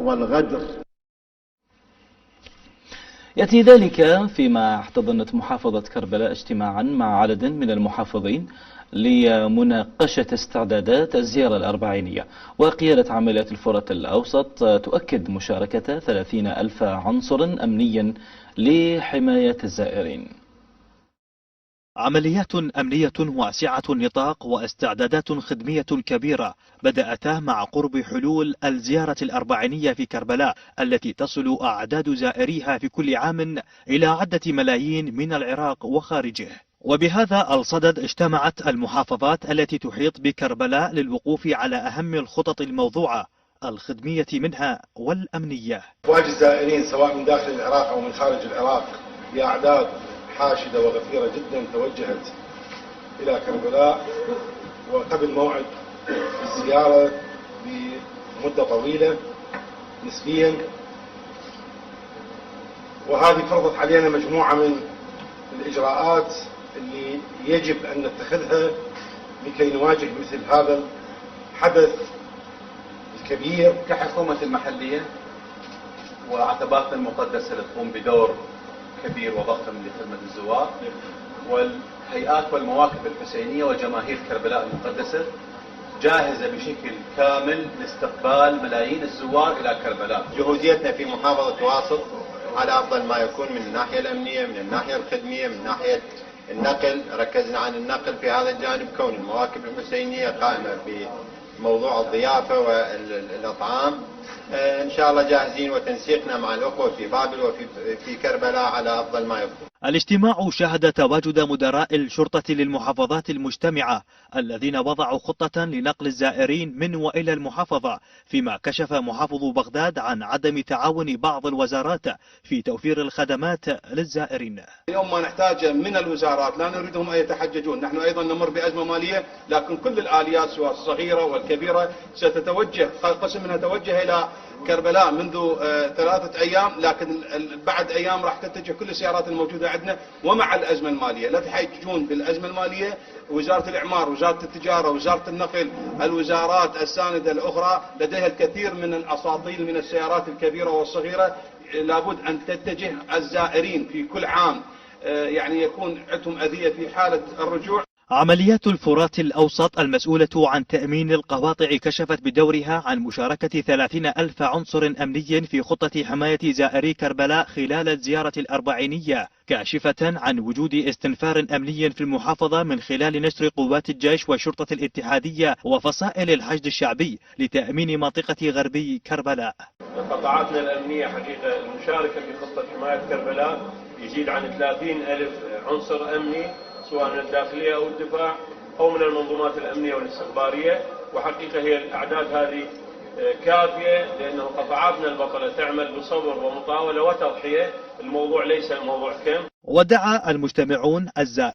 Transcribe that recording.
والغدر. يأتي ذلك فيما احتضنت محافظة كربلاء اجتماعا مع عدد من المحافظين لمناقشة استعدادات الزيارة الأربعينية. وقيادة عمليات الفرات الأوسط تؤكد مشاركة 30,000 عنصر أمني لحماية الزائرين. عمليات أمنية واسعة النطاق واستعدادات خدمية كبيرة بدأتا مع قرب حلول الزيارة الأربعينية في كربلاء التي تصل أعداد زائريها في كل عام إلى عدة ملايين من العراق وخارجه. وبهذا الصدد اجتمعت المحافظات التي تحيط بكربلاء للوقوف على أهم الخطط الموضوعة الخدمية منها والأمنية. أفواج الزائرين سواء من داخل العراق أو من خارج العراق بأعداد حاشدة وغفيرة جدا توجهت إلى كربلاء وقبل موعد الزيارة بمدة طويلة نسبيا، وهذه فرضت علينا مجموعة من الإجراءات اللي يجب أن نتخذها لكي نواجه مثل هذا الحدث الكبير. كحكومة المحلية وعتباتنا المقدسة تقوم بدور كبير وضخم لخدمة الزوار، والهيئات والمواقف الحسينية وجماهير كربلاء المقدسة جاهزة بشكل كامل لاستقبال ملايين الزوار إلى كربلاء. جهوديتنا في محافظة واسط على أفضل ما يكون من الناحية الأمنية، من الناحية الخدمية، من ناحية النقل. ركزنا عن النقل في هذا الجانب، كون المواكب الحسينية قائمة بموضوع الضيافة والأطعام. إن شاء الله جاهزين، وتنسيقنا مع الأخوة في بابل وفي كربلاء على أفضل ما يكون. الاجتماع شهد تواجد مدراء الشرطة للمحافظات المجتمعة الذين وضعوا خطة لنقل الزائرين من وإلى المحافظة، فيما كشف محافظ بغداد عن عدم تعاون بعض الوزارات في توفير الخدمات للزائرين. اليوم ما نحتاجه من الوزارات، لا نريدهم أن يتحججون. نحن أيضا نمر بأزمة مالية، لكن كل الآليات سواء الصغيرة والكبيرة ستتوجه، قسم منها توجه إلى كربلاء منذ 3 أيام، لكن بعد أيام راح تتجه كل السيارات الموجودة عندنا. ومع الأزمة المالية لا تحججون بالأزمة المالية، وزارة الإعمار، وزارة التجارة، وزارة النقل، الوزارات الساندة الأخرى لديها الكثير من الأساطيل من السيارات الكبيرة والصغيرة. لابد أن تتجه الزائرين في كل عام يعني يكون عندهم أذية في حالة الرجوع. عمليات الفرات الأوسط المسؤولة عن تأمين القواطع كشفت بدورها عن مشاركة 30,000 عنصر أمني في خطة حماية زائري كربلاء خلال الزيارة الأربعينية، كاشفة عن وجود استنفار أمني في المحافظة من خلال نشر قوات الجيش والشرطة الاتحادية وفصائل الحشد الشعبي لتأمين منطقة غربي كربلاء. قطاعاتنا الأمنية حقيقة المشاركة في خطة حماية كربلاء يزيد عن 30,000 عنصر أمني، سواء من الداخلية أو الدفاع أو من المنظومات الأمنية والاستخبارية. وحقيقة هي الأعداد هذه كافية، لأنه قطاعاتنا البطلة تعمل بصبر ومطاولة وتضحية. الموضوع ليس موضوع كم. ودعا المجتمعون الزائرين